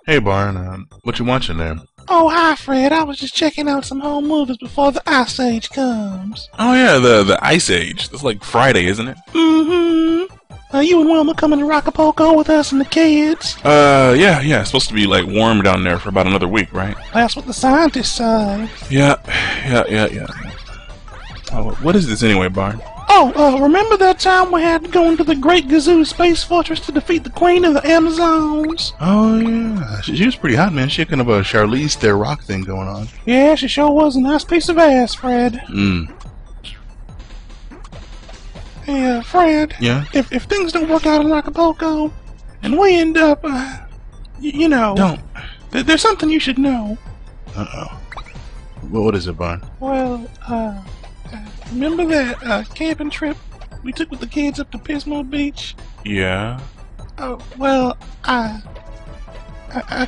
Hey, Barn, what you watching there? Oh, hi, Fred. I was just checking out some home movies before the Ice Age comes. Oh yeah, the Ice Age. That's like Friday, isn't it? Mm-hmm. You and Wilma coming to Acapulco with us and the kids? Yeah. It's supposed to be like warm down there for about another week, right? That's what the scientists say. Yeah. Oh, what is this anyway, Barn? Oh, remember that time we had to go into the Great Gazoo Space Fortress to defeat the Queen of the Amazons? Oh yeah, she was pretty hot, man. She had kind of a Charlize Theron thing going on. Yeah, she sure was a nice piece of ass, Fred. Hey, Fred. Yeah? If things don't work out in Acapulco, and we end up, you know... Don't. There's something you should know. Uh-oh. What is it, Barn? Well, remember that camping trip we took with the kids up to Pismo Beach? Yeah? Oh, well, I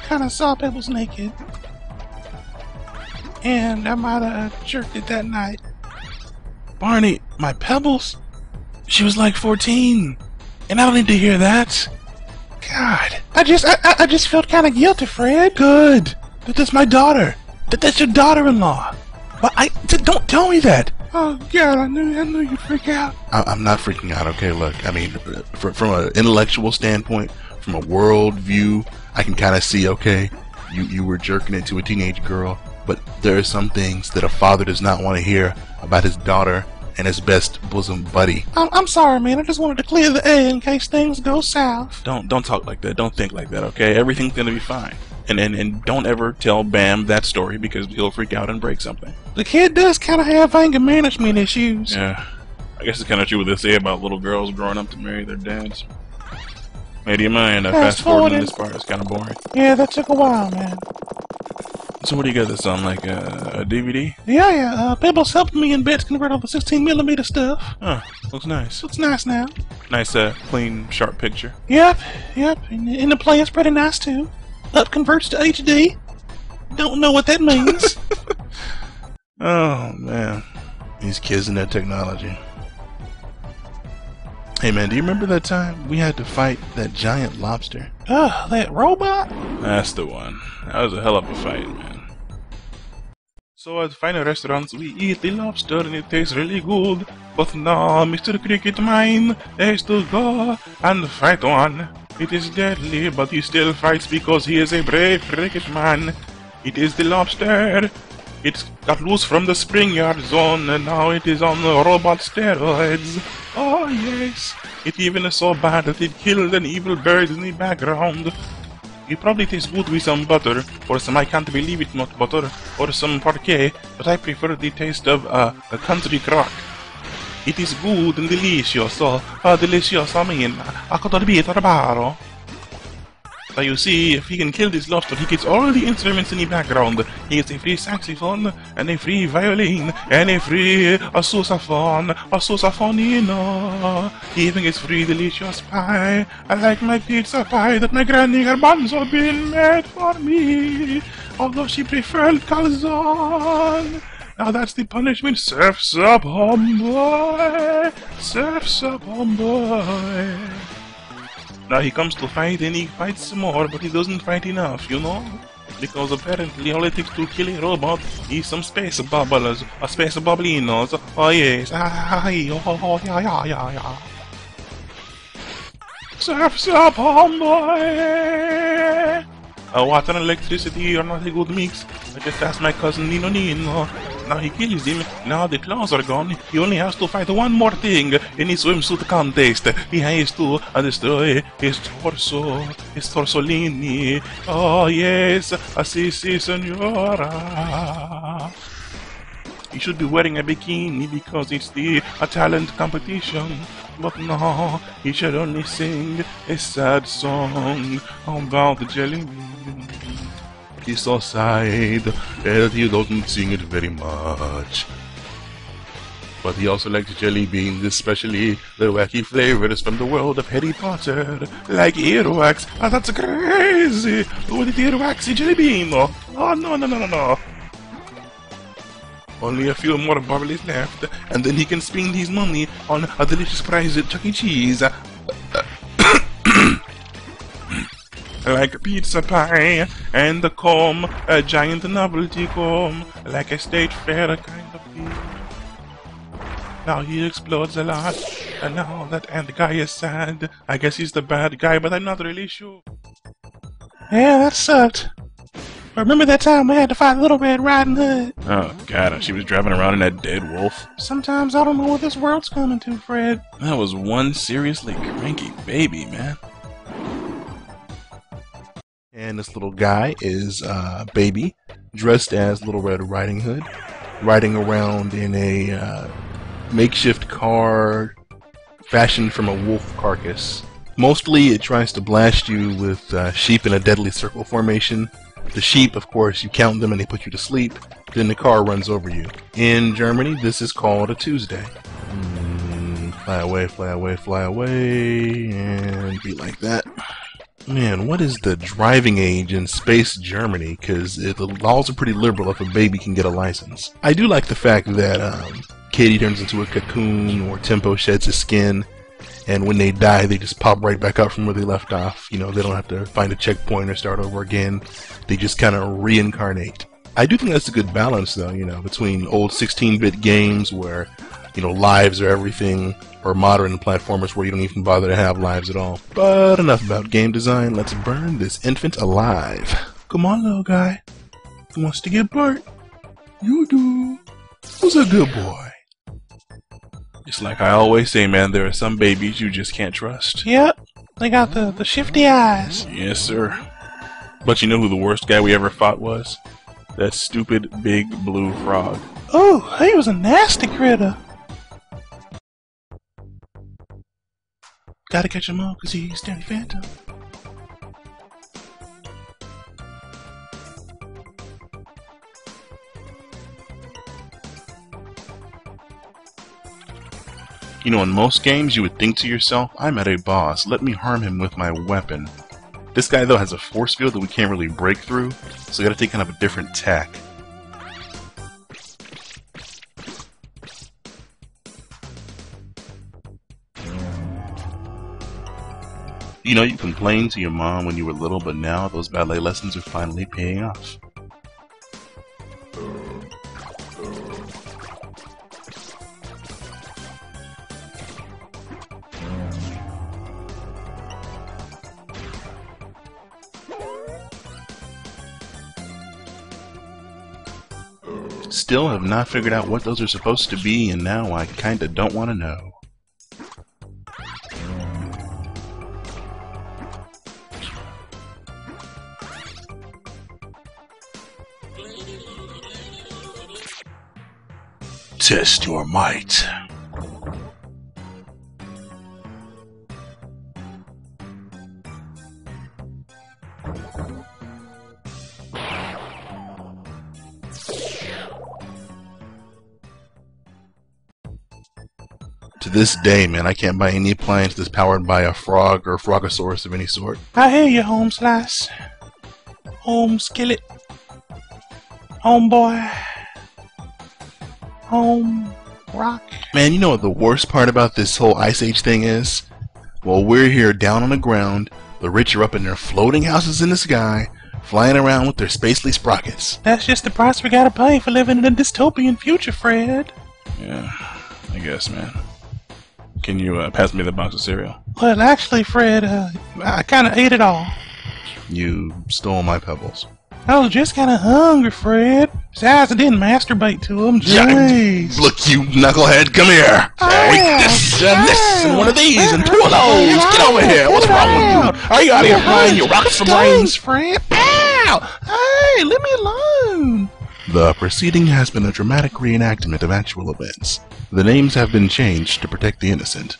kind of saw Pebbles naked. And I might have jerked it that night. Barney, my Pebbles? She was like 14. And I don't need to hear that. God. I just felt kind of guilty, Fred. Good. That's my daughter. That's your daughter-in-law. Well, don't tell me that. Oh, God, I knew you'd freak out. I'm not freaking out, okay? Look, I mean, from an intellectual standpoint, from a world view, I can kind of see, okay, you were jerking it to a teenage girl, but there are some things that a father does not want to hear about his daughter and his best bosom buddy. I'm sorry, man. I just wanted to clear the air in case things go south. Don't talk like that. Don't think like that, okay? Everything's gonna be fine. And don't ever tell Bam that story because he'll freak out and break something. The kid does kind of have anger management issues. Yeah, I guess it's kind of true what they say about little girls growing up to marry their dads. Hey, do you mind fast forwarding this part? It's kind of boring. Yeah, that took a while, man. So what do you got this on, like a DVD? Yeah, Pebbles helped me and Bets convert all the 16mm stuff. Oh, looks nice. Looks nice now. Nice, clean, sharp picture. Yep, and the play is pretty nice too. Up converts to HD. Don't know what that means. Oh, man. These kids and their technology. Hey, man, do you remember that time we had to fight that giant lobster? That robot? That's the one. That was a hell of a fight, man. So at fine restaurants, we eat the lobster and it tastes really good. But now, Mr. Cricket Mine has to go and fight one. It is deadly, but he still fights because he is a brave cricket man. It is the lobster. It got loose from the spring yard zone and now it is on the robot steroids. Oh yes, it even is so bad that it killed an evil bird in the background. It probably tastes good with some butter, or some I can't believe it not butter, or some parquet, but I prefer the taste of a country crock. It is good and delicious, delicious, I mean, I could be barbaro. So you see, if he can kill this lobster, he gets all the instruments in the background. He gets a free saxophone, and a free violin, and a free sousaphone, a sousaphonino. He even gets free delicious pie. I like my pizza pie that my granny garbanzo been made for me, although she preferred calzone. Now that's the punishment. Surf's up, homeboy. Surf's up, homeboy. Now he comes to fight and he fights some more, but he doesn't fight enough, you know? Because apparently all it takes to kill a robot is some space bubbles, or space bubblinos. Oh yes, yeah. Surf's up, homeboy. Water and electricity are not a good mix. I just asked my cousin Nino. Now he kills him. Now the claws are gone. He only has to fight one more thing in his swimsuit contest. He has to destroy his torso. His torsolini. Oh yes, si senora. He should be wearing a bikini because it's the talent competition. But no, he should only sing a sad song about the jelly bean. He's so sad that he doesn't sing it very much. But he also likes jelly beans, especially the wacky flavors from the world of Harry Potter, like earwax. Oh, that's crazy! With the earwaxy jelly bean. Oh, no. Only a few more bubbles left, and then he can spend his money on a delicious prize at Chuck E. Cheese. like a pizza pie, and the comb, a giant novelty comb, like a state fair kind of thing. Now he explodes a lot, and now that and the guy is sad. I guess he's the bad guy, but I'm not really sure. Yeah, that sucked. Remember that time we had to fight Little Red Riding Hood? Oh god, and she was driving around in that dead wolf. Sometimes I don't know what this world's coming to, Fred. That was one seriously cranky baby, man. And this little guy is Baby, dressed as Little Red Riding Hood, riding around in a makeshift car fashioned from a wolf carcass. Mostly it tries to blast you with sheep in a deadly circle formation. The sheep, of course, you count them and they put you to sleep. Then the car runs over you. In Germany, this is called a Tuesday. Fly away, fly away, fly away, and be like that. Man, what is the driving age in space Germany? Because the laws are pretty liberal if a baby can get a license. I do like the fact that Katie turns into a cocoon or Tempo sheds his skin. And when they die, they just pop right back up from where they left off. You know, they don't have to find a checkpoint or start over again. They just kind of reincarnate. I do think that's a good balance, though, you know, between old 16-bit games where, you know, lives are everything, or modern platformers where you don't even bother to have lives at all. But enough about game design. Let's burn this infant alive. Come on, little guy. Who wants to get burnt? You do. Who's a good boy? Just like I always say, man, there are some babies you just can't trust. Yep, they got the shifty eyes. Yes, sir. But you know who the worst guy we ever fought was? That stupid big blue frog. Oh, he was a nasty critter. Gotta catch him all because he's Danny Phantom. You know, in most games, you would think to yourself, I'm at a boss, let me harm him with my weapon. This guy, though, has a force field that we can't really break through, so we gotta take kind of a different tack. You know, you complained to your mom when you were little, but now those ballet lessons are finally paying off. Still have not figured out what those are supposed to be, and now I kinda don't want to know. Test your might. To this day, man, I can't buy any appliance that's powered by a frog or frogosaurus of any sort. I hear you, Home Slice. Home Skillet. Homeboy. Home Rock. Man, you know what the worst part about this whole Ice Age thing is? Well, we're here down on the ground, the rich are up in their floating houses in the sky, flying around with their spacely sprockets. That's just the price we gotta pay for living in a dystopian future, Fred. Yeah, I guess, man. Can you pass me the box of cereal? Well, actually, Fred, I kinda ate it all. You stole my pebbles. I was just kinda hungry, Fred. Besides, I didn't masturbate to them. Jeez. Look, you knucklehead, come here. Take this and this and one of these and two of those. Get over here. What's wrong with you? Are you out here flying your rockets for brains? Fred. Ow! Hey, leave me alone. The proceeding has been a dramatic reenactment of actual events. The names have been changed to protect the innocent.